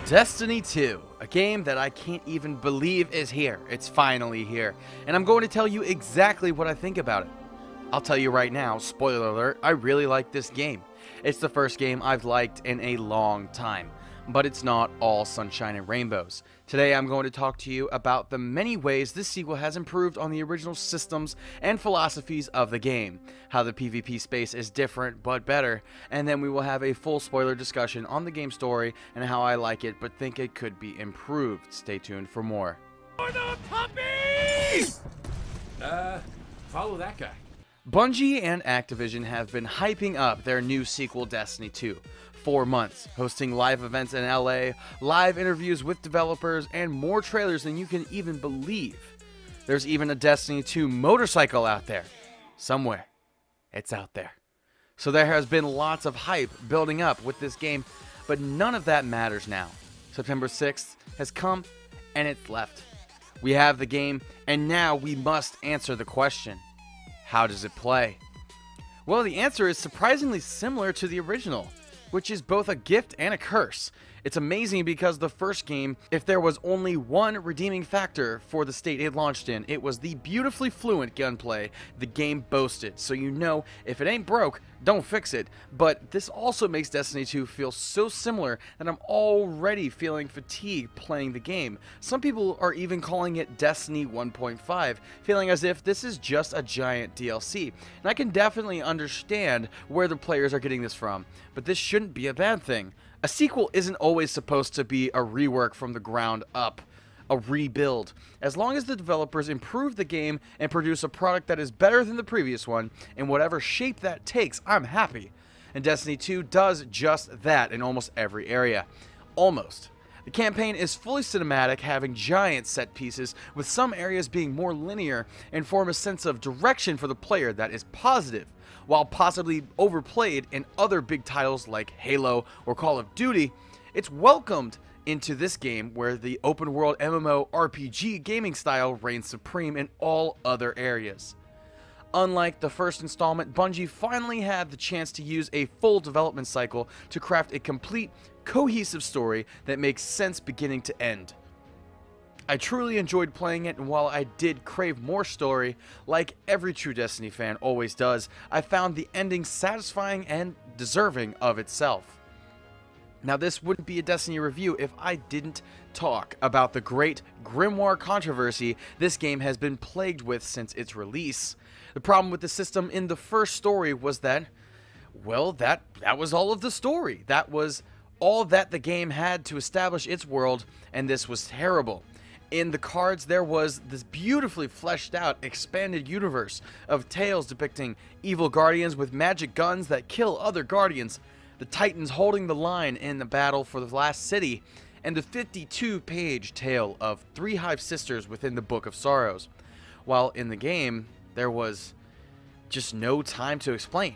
Destiny 2, a game that I can't even believe is here. It's finally here, and I'm going to tell you exactly what I think about it. I'll tell you right now, spoiler alert, I really like this game. It's the first game I've liked in a long time, but it's not all sunshine and rainbows. Today I'm going to talk to you about the many ways this sequel has improved on the original systems and philosophies of the game, how the PvP space is different but better, and then we will have a full spoiler discussion on the game story and how I like it but think it could be improved. Stay tuned for more. For the puppies! Follow that guy. Bungie and Activision have been hyping up their new sequel Destiny 2. 4 months, hosting live events in LA, live interviews with developers, and more trailers than you can even believe. There's even a Destiny 2 motorcycle out there. Somewhere. It's out there. So there has been lots of hype building up with this game, but none of that matters now. September 6th has come, and it's left. We have the game, and now we must answer the question. How does it play? Well, the answer is surprisingly similar to the original, which is both a gift and a curse. It's amazing because the first game, if there was only one redeeming factor for the state it launched in, it was the beautifully fluent gunplay the game boasted. So you know, if it ain't broke, don't fix it. But this also makes Destiny 2 feel so similar that I'm already feeling fatigued playing the game. Some people are even calling it Destiny 1.5, feeling as if this is just a giant DLC. And I can definitely understand where the players are getting this from, but this shouldn't be a bad thing. A sequel isn't always supposed to be a rework from the ground up, a rebuild. As long as the developers improve the game and produce a product that is better than the previous one, in whatever shape that takes, I'm happy. And Destiny 2 does just that in almost every area. Almost. The campaign is fully cinematic, having giant set pieces, with some areas being more linear and form a sense of direction for the player that is positive. While possibly overplayed in other big titles like Halo or Call of Duty, it's welcomed into this game where the open world MMO RPG gaming style reigns supreme in all other areas. Unlike the first installment, Bungie finally had the chance to use a full development cycle to craft a complete, cohesive story that makes sense beginning to end. I truly enjoyed playing it, and while I did crave more story, like every true Destiny fan always does, I found the ending satisfying and deserving of itself. Now, this wouldn't be a Destiny review if I didn't talk about the great Grimoire controversy this game has been plagued with since its release. The problem with the system in the first story was that, well, that was all of the story. That was all that the game had to establish its world, and this was terrible. In the cards, there was this beautifully fleshed out, expanded universe of tales depicting evil guardians with magic guns that kill other guardians, the Titans holding the line in the battle for the last city, and the 52-page tale of 3 Hive sisters within the Book of Sorrows. While in the game, there was just no time to explain.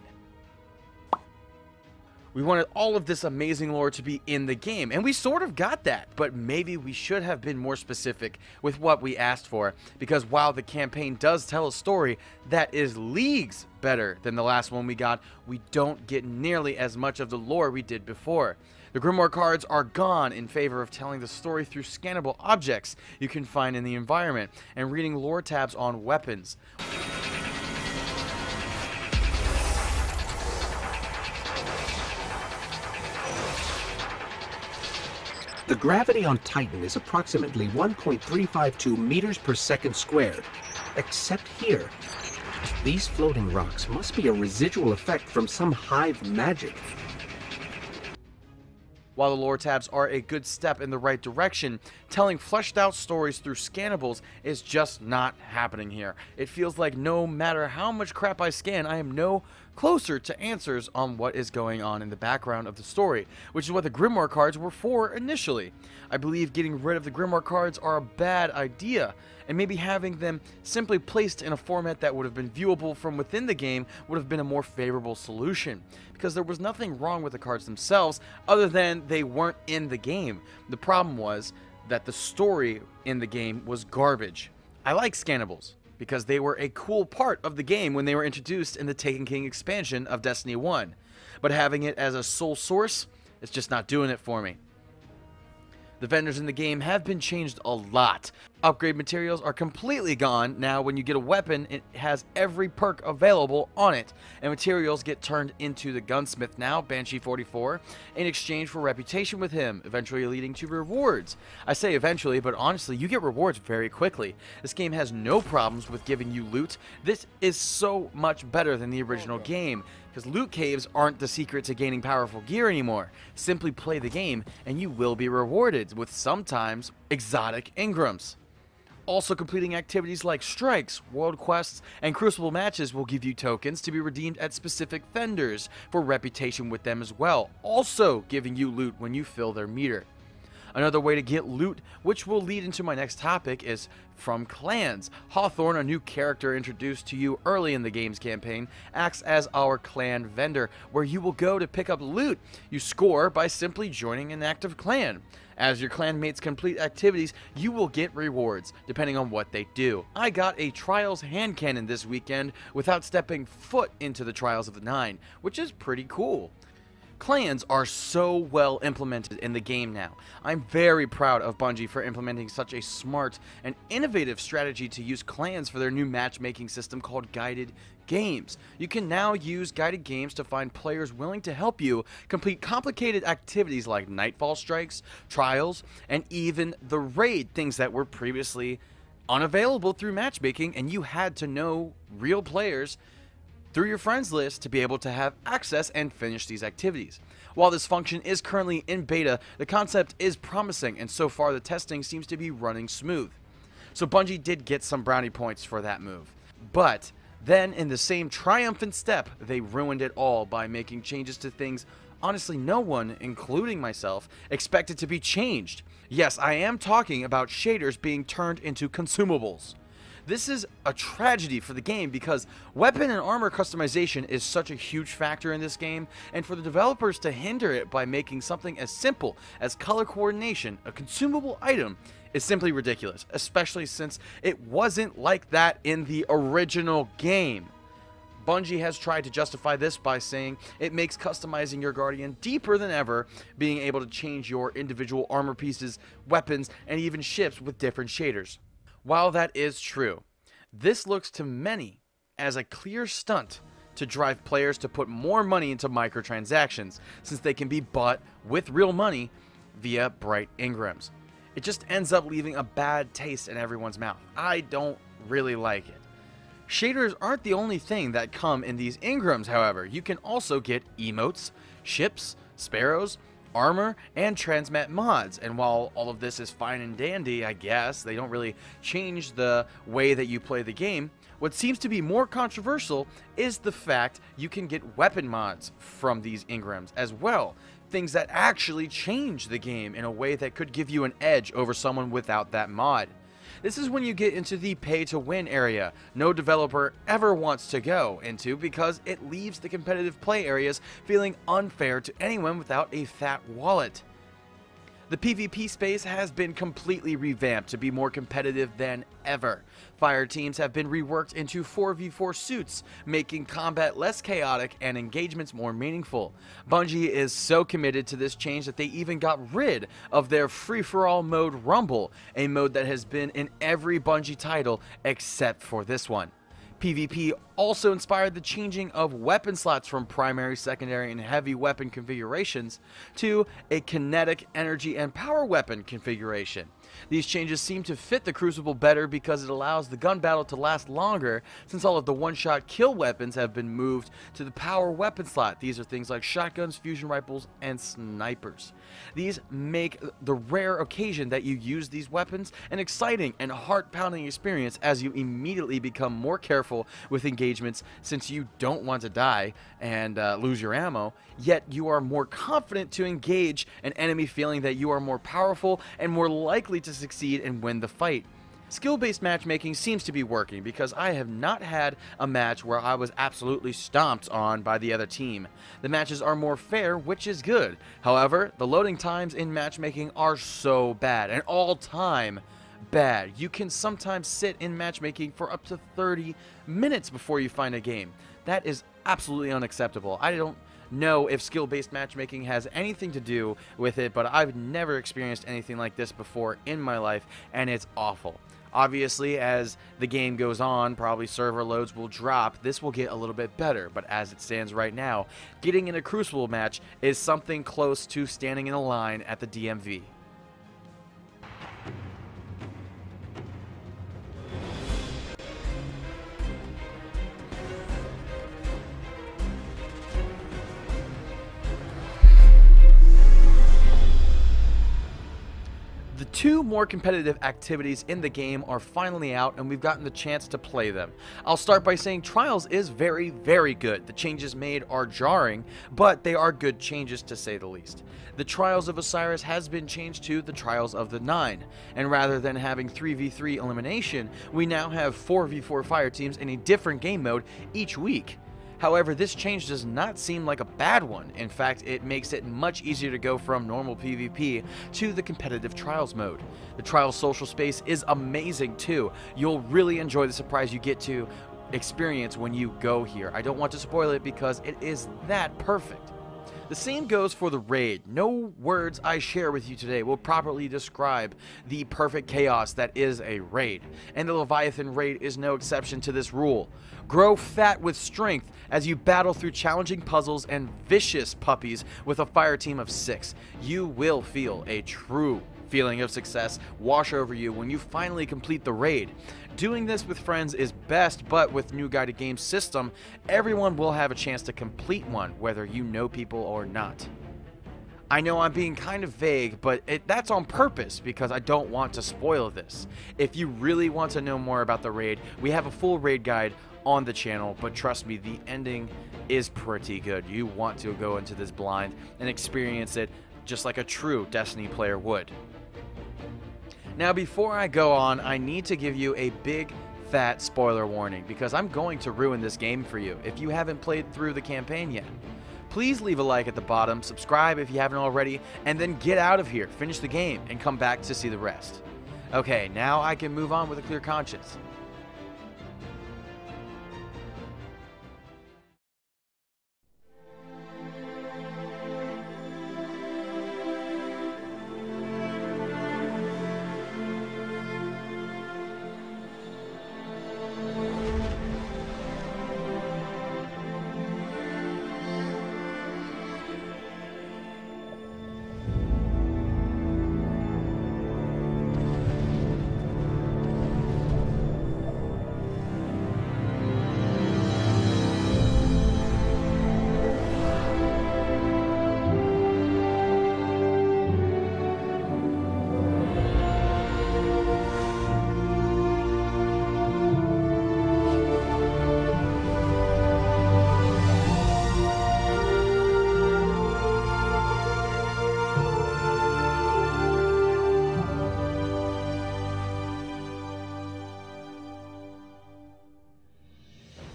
We wanted all of this amazing lore to be in the game, and we sort of got that, but maybe we should have been more specific with what we asked for, because while the campaign does tell a story that is leagues better than the last one we got, we don't get nearly as much of the lore we did before. The Grimoire cards are gone in favor of telling the story through scannable objects you can find in the environment, and reading lore tabs on weapons. The gravity on Titan is approximately 1.352 meters per second squared, except here. These floating rocks must be a residual effect from some hive magic. While the lore tabs are a good step in the right direction, telling fleshed out stories through scannables is just not happening here. It feels like no matter how much crap I scan, I am no closer to answers on what is going on in the background of the story, which is what the Grimoire cards were for initially. I believe getting rid of the Grimoire cards are a bad idea, and maybe having them simply placed in a format that would have been viewable from within the game would have been a more favorable solution, because there was nothing wrong with the cards themselves other than they weren't in the game. The problem was that the story in the game was garbage. I like scannables because they were a cool part of the game when they were introduced in the Taken King expansion of Destiny 1, but having it as a sole source, it's just not doing it for me. The vendors in the game have been changed a lot. Upgrade materials are completely gone. Now when you get a weapon, it has every perk available on it, and materials get turned into the gunsmith now, Banshee 44, in exchange for reputation with him, eventually leading to rewards. I say eventually, but honestly, you get rewards very quickly. This game has no problems with giving you loot. This is so much better than the original game, because loot caves aren't the secret to gaining powerful gear anymore. Simply play the game and you will be rewarded with sometimes exotic engrams. Also, completing activities like strikes, world quests, and crucible matches will give you tokens to be redeemed at specific vendors for reputation with them as well, also giving you loot when you fill their meter. Another way to get loot, which will lead into my next topic, is from clans. Hawthorne, a new character introduced to you early in the game's campaign, acts as our clan vendor, where you will go to pick up loot. You score by simply joining an active clan. As your clan mates complete activities, you will get rewards, depending on what they do. I got a Trials hand cannon this weekend without stepping foot into the Trials of the Nine, which is pretty cool. Clans are so well implemented in the game now. I'm very proud of Bungie for implementing such a smart and innovative strategy to use clans for their new matchmaking system called guided games. You can now use guided games to find players willing to help you complete complicated activities like nightfall strikes, trials, and even the raid, things that were previously unavailable through matchmaking, and you had to know real players through your friends list to be able to have access and finish these activities. While this function is currently in beta, the concept is promising, and so far the testing seems to be running smooth. So Bungie did get some brownie points for that move. But then in the same triumphant step, they ruined it all by making changes to things honestly no one, including myself, expected to be changed. Yes, I am talking about shaders being turned into consumables. This is a tragedy for the game because weapon and armor customization is such a huge factor in this game, and for the developers to hinder it by making something as simple as color coordination a consumable item is simply ridiculous, especially since it wasn't like that in the original game. Bungie has tried to justify this by saying it makes customizing your Guardian deeper than ever, being able to change your individual armor pieces, weapons, and even ships with different shaders. While that is true, this looks to many as a clear stunt to drive players to put more money into microtransactions, since they can be bought with real money via bright engrams. It just ends up leaving a bad taste in everyone's mouth. I don't really like it. Shaders aren't the only thing that come in these engrams, however. You can also get emotes, ships, sparrows, armor, and transmat mods, and while all of this is fine and dandy, I guess, they don't really change the way that you play the game. What seems to be more controversial is the fact you can get weapon mods from these engrams as well, things that actually change the game in a way that could give you an edge over someone without that mod. This is when you get into the pay-to-win area no developer ever wants to go into, because it leaves the competitive play areas feeling unfair to anyone without a fat wallet. The PvP space has been completely revamped to be more competitive than ever. Fire teams have been reworked into 4v4 suits, making combat less chaotic and engagements more meaningful. Bungie is so committed to this change that they even got rid of their free-for-all mode Rumble, a mode that has been in every Bungie title except for this one. PvP also inspired the changing of weapon slots from primary, secondary, and heavy weapon configurations to a kinetic, energy, and power weapon configuration. These changes seem to fit the Crucible better because it allows the gun battle to last longer, since all of the one-shot kill weapons have been moved to the power weapon slot. These are things like shotguns, fusion rifles, and snipers. These make the rare occasion that you use these weapons an exciting and heart-pounding experience, as you immediately become more careful with engagements, since you don't want to die and lose your ammo, yet you are more confident to engage an enemy, feeling that you are more powerful and more likely to succeed and win the fight. Skill-based matchmaking seems to be working, because I have not had a match where I was absolutely stomped on by the other team. The matches are more fair, which is good. However, the loading times in matchmaking are so bad, and all-time bad. You can sometimes sit in matchmaking for up to 30 minutes before you find a game. That is absolutely unacceptable. I don't know if skill-based matchmaking has anything to do with it, but I've never experienced anything like this before in my life, and it's awful. Obviously, as the game goes on, probably server loads will drop. This will get a little bit better, but as it stands right now, getting in a Crucible match is something close to standing in a line at the DMV. The two more competitive activities in the game are finally out, and we've gotten the chance to play them. I'll start by saying Trials is very, very good. The changes made are jarring, but they are good changes to say the least. The Trials of Osiris has been changed to the Trials of the Nine, and rather than having 3v3 elimination, we now have 4v4 fire teams in a different game mode each week. However, this change does not seem like a bad one. In fact, it makes it much easier to go from normal PvP to the competitive Trials mode. The Trials social space is amazing too. You'll really enjoy the surprise you get to experience when you go here. I don't want to spoil it because it is that perfect. The same goes for the raid. No words I share with you today will properly describe the perfect chaos that is a raid, and the Leviathan raid is no exception to this rule. Grow fat with strength as you battle through challenging puzzles and vicious puppies with a fire team of 6. You will feel a true feeling of success wash over you when you finally complete the raid. Doing this with friends is best, but with new guided game system, everyone will have a chance to complete one, whether you know people or not. I know I'm being kind of vague, but that's on purpose because I don't want to spoil this. If you really want to know more about the raid, we have a full raid guide on the channel, but trust me, the ending is pretty good. You want to go into this blind and experience it just like a true Destiny player would. Now, before I go on, I need to give you a big fat spoiler warning because I'm going to ruin this game for you if you haven't played through the campaign yet. Please leave a like at the bottom, subscribe if you haven't already, and then get out of here, finish the game, and come back to see the rest. Okay, now I can move on with a clear conscience.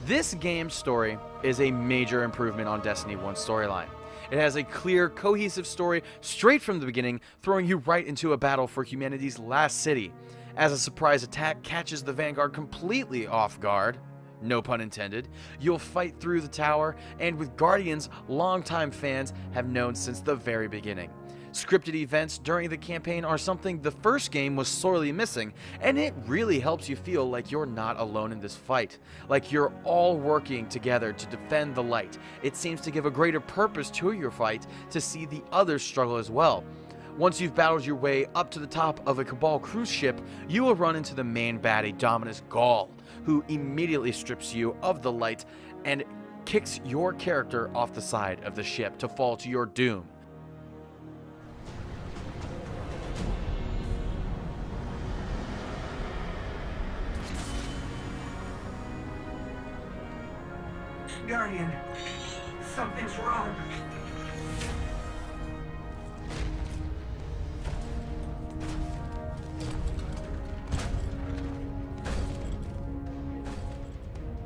This game's story is a major improvement on Destiny 1's storyline. It has a clear, cohesive story straight from the beginning, throwing you right into a battle for humanity's last city. As a surprise attack catches the Vanguard completely off guard, no pun intended, you'll fight through the tower, and with Guardians, longtime fans have known since the very beginning. Scripted events during the campaign are something the first game was sorely missing, and it really helps you feel like you're not alone in this fight, like you're all working together to defend the light. It seems to give a greater purpose to your fight to see the others struggle as well. Once you've battled your way up to the top of a Cabal cruise ship, you will run into the main baddie, Dominus Gall, who immediately strips you of the light and kicks your character off the side of the ship to fall to your doom. Guardian, something's wrong.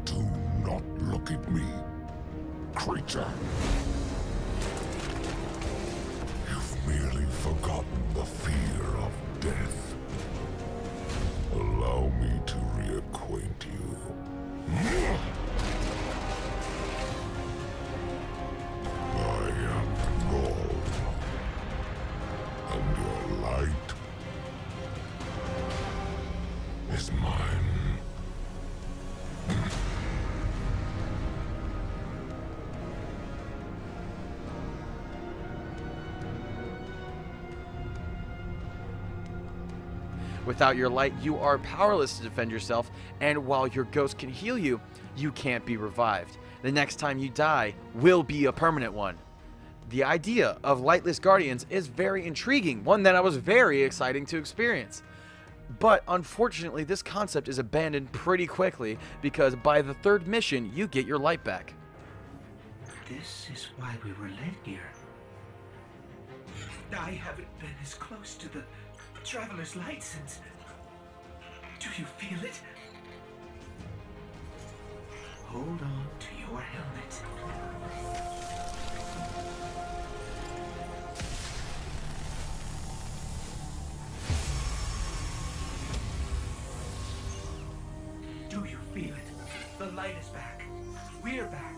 Do not look at me, creature. You've merely forgotten the fear of death. Allow me to reacquaint you. Without your light, you are powerless to defend yourself, and while your ghost can heal you, you can't be revived. The next time you die will be a permanent one. The idea of lightless guardians is very intriguing, one that I was very excited to experience. But unfortunately, this concept is abandoned pretty quickly because by the third mission, you get your light back. This is why we were led here. I haven't been as close to the Traveler's Light since... Do you feel it? Hold on to your helmet. Do you feel it? The light is back. We're back.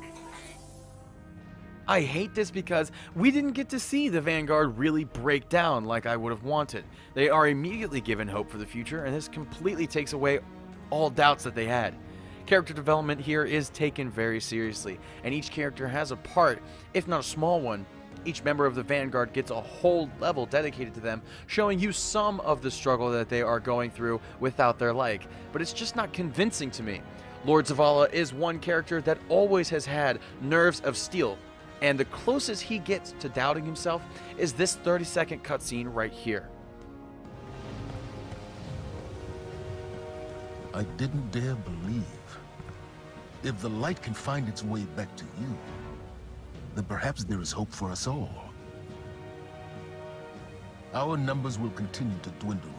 I hate this because we didn't get to see the Vanguard really break down like I would have wanted. They are immediately given hope for the future, and this completely takes away all doubts that they had. Character development here is taken very seriously, and each character has a part, if not a small one. Each member of the Vanguard gets a whole level dedicated to them, showing you some of the struggle that they are going through without their like, but it's just not convincing to me. Lord Zavala is one character that always has had nerves of steel, and the closest he gets to doubting himself is this 30-second cutscene right here. I didn't dare believe. If the light can find its way back to you, then perhaps there is hope for us all. Our numbers will continue to dwindle.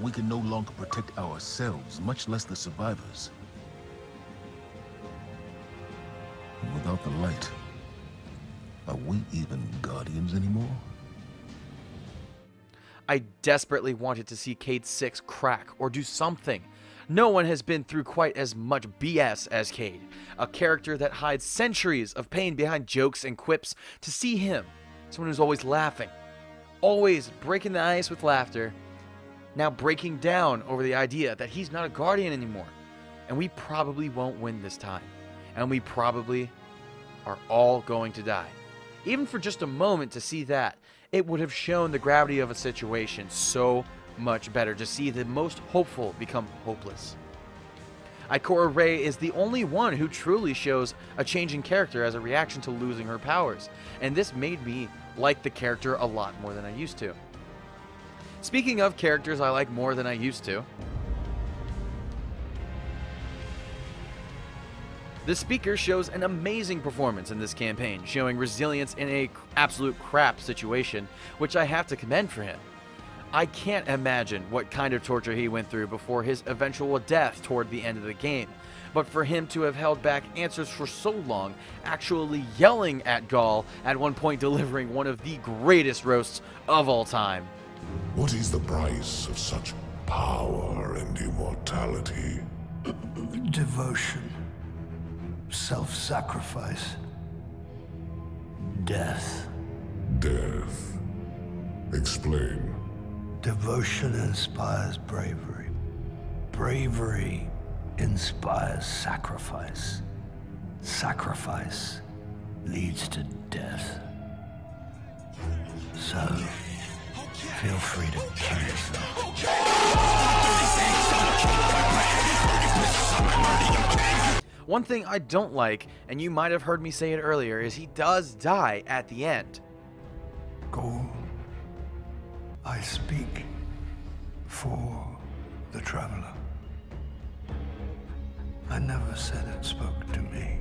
We can no longer protect ourselves, much less the survivors. Without the light, are we even Guardians anymore? I desperately wanted to see Cayde 6 crack or do something. No one has been through quite as much BS as Cayde, a character that hides centuries of pain behind jokes and quips. To see him, someone who's always laughing, always breaking the ice with laughter, now breaking down over the idea that he's not a Guardian anymore. And we probably won't win this time. And we probably are all going to die. Even for just a moment to see that, it would have shown the gravity of a situation so much better to see the most hopeful become hopeless. Ikora Rey is the only one who truly shows a change in character as a reaction to losing her powers, and this made me like the character a lot more than I used to. Speaking of characters I like more than I used to, the speaker shows an amazing performance in this campaign, showing resilience in an absolute crap situation, which I have to commend for him. I can't imagine what kind of torture he went through before his eventual death toward the end of the game, but for him to have held back answers for so long, actually yelling at Gaul, at one point delivering one of the greatest roasts of all time. What is the price of such power and immortality? Devotion. Self-sacrifice. Death. Death. Explain. Devotion inspires bravery. Bravery inspires sacrifice. Sacrifice leads to death. So, feel free to kill yourself. One thing I don't like, and you might have heard me say it earlier, is he does die at the end. Go. I speak for the Traveler. I never said it spoke to me.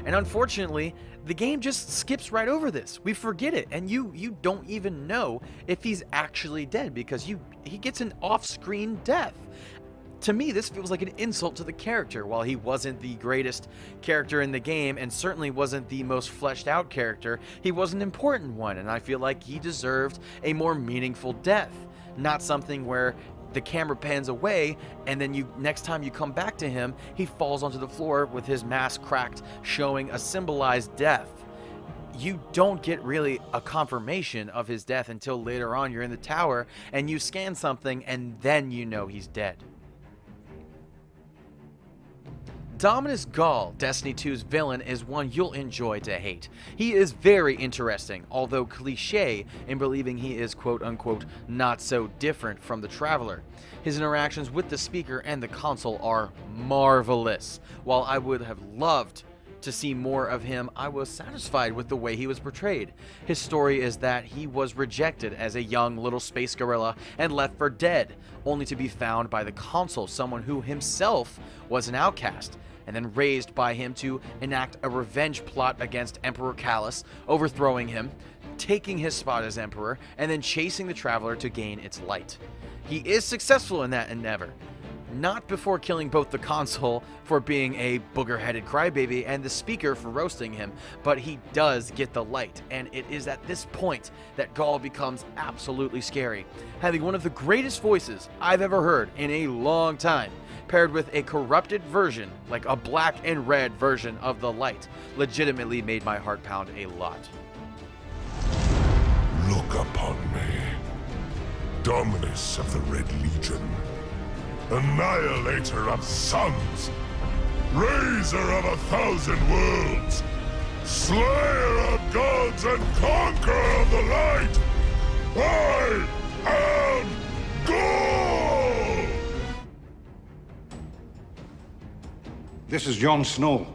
And unfortunately, the game just skips right over this. We forget it, and you don't even know if he's actually dead because he gets an off-screen death. To me, this feels like an insult to the character. While he wasn't the greatest character in the game and certainly wasn't the most fleshed out character, he was an important one, and I feel like he deserved a more meaningful death. Not something where the camera pans away and then next time you come back to him, he falls onto the floor with his mask cracked, showing a symbolized death. you don't get really a confirmation of his death until later on. You're in the tower and you scan something and then you know he's dead. Dominus Gall, Destiny 2's villain, is one you'll enjoy to hate. He is very interesting, although cliché in believing he is quote-unquote not so different from the Traveler. His interactions with the speaker and the console are marvelous. While I would have loved to see more of him, I was satisfied with the way he was portrayed. His story is that he was rejected as a young little space gorilla and left for dead, only to be found by the console, someone who himself was an outcast, and then raised by him to enact a revenge plot against Emperor Callus, overthrowing him, taking his spot as Emperor, and then chasing the Traveler to gain its light. He is successful in that endeavor. Not before killing both the console for being a booger-headed crybaby and the speaker for roasting him, but he does get the light, and it is at this point that Gall becomes absolutely scary, having one of the greatest voices I've ever heard in a long time, paired with a corrupted version, like a black and red version of the light, legitimately made my heart pound a lot. Look upon me, Dominus of the Red Legion, Annihilator of suns, Raiser of 1,000 worlds, Slayer of gods and Conqueror of the light! I am Gall! This is Jon Snow.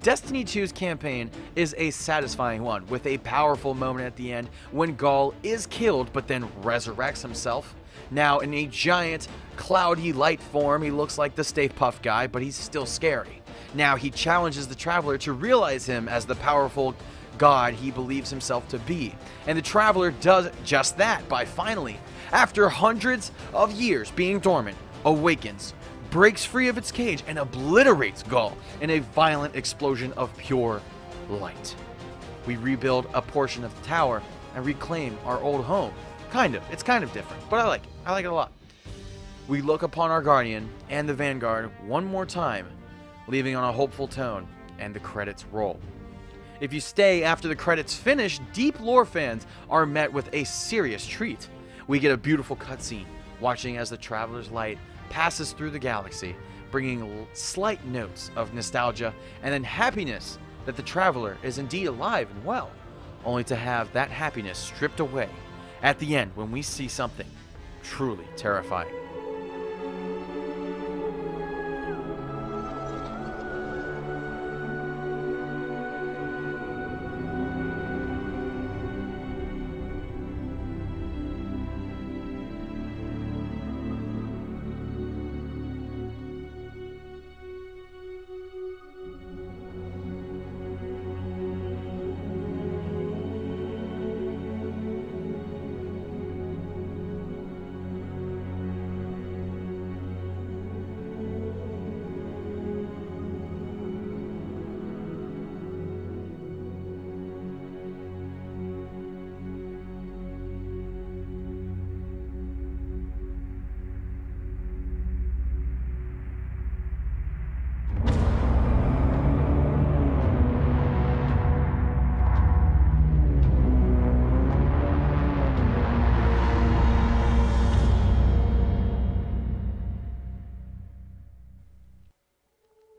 Destiny 2's campaign is a satisfying one, with a powerful moment at the end when Gall is killed but then resurrects himself. Now in a giant, cloudy light form, he looks like the Stay Puft guy, but he's still scary. Now he challenges the Traveler to realize him as the powerful god he believes himself to be. And the Traveler does just that by finally, after hundreds of years being dormant, awakens, breaks free of its cage, and obliterates Gall in a violent explosion of pure light. We rebuild a portion of the tower and reclaim our old home. Kind of. It's kind of different, but I like it. I like it a lot. We look upon our Guardian and the Vanguard one more time, leaving on a hopeful tone, and the credits roll. If you stay after the credits finish, deep lore fans are met with a serious treat. We get a beautiful cutscene, watching as the Traveler's light passes through the galaxy, bringing slight notes of nostalgia and then happiness that the Traveler is indeed alive and well, only to have that happiness stripped away at the end when we see something truly terrifying.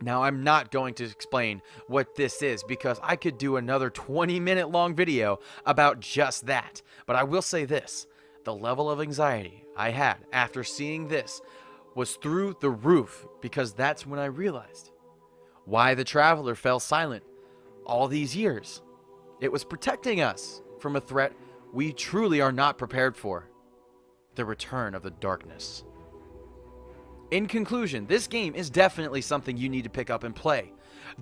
Now, I'm not going to explain what this is because I could do another 20-minute long video about just that. But I will say this, the level of anxiety I had after seeing this was through the roof, because that's when I realized why the Traveler fell silent all these years. It was protecting us from a threat we truly are not prepared for, the return of the darkness. In conclusion, this game is definitely something you need to pick up and play.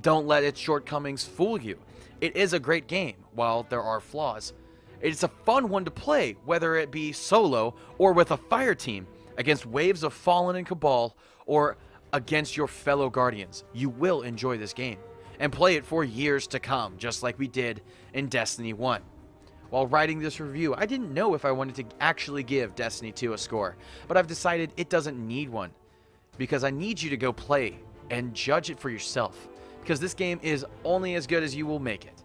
Don't let its shortcomings fool you. It is a great game, while there are flaws. It's a fun one to play, whether it be solo or with a fire team, against waves of Fallen and Cabal, or against your fellow Guardians. You will enjoy this game, and play it for years to come, just like we did in Destiny 1. While writing this review, I didn't know if I wanted to actually give Destiny 2 a score, but I've decided it doesn't need one, because I need you to go play and judge it for yourself, because this game is only as good as you will make it.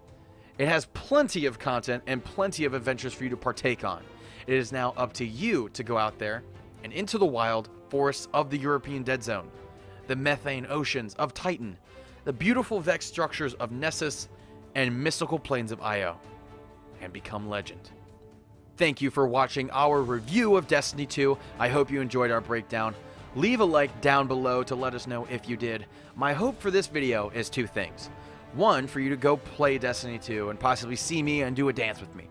It has plenty of content and plenty of adventures for you to partake on. It is now up to you to go out there and into the wild forests of the European Dead Zone, the methane oceans of Titan, the beautiful Vex structures of Nessus, and mystical plains of Io, and become legend. Thank you for watching our review of Destiny 2. I hope you enjoyed our breakdown. Leave a like down below to let us know if you did. My hope for this video is two things. One, for you to go play Destiny 2 and possibly see me and do a dance with me.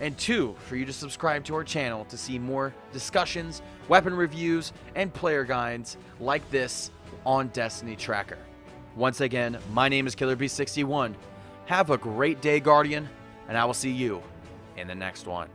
And two, for you to subscribe to our channel to see more discussions, weapon reviews, and player guides like this on Destiny Tracker. Once again, my name is KillerB61. Have a great day, Guardian, and I will see you in the next one.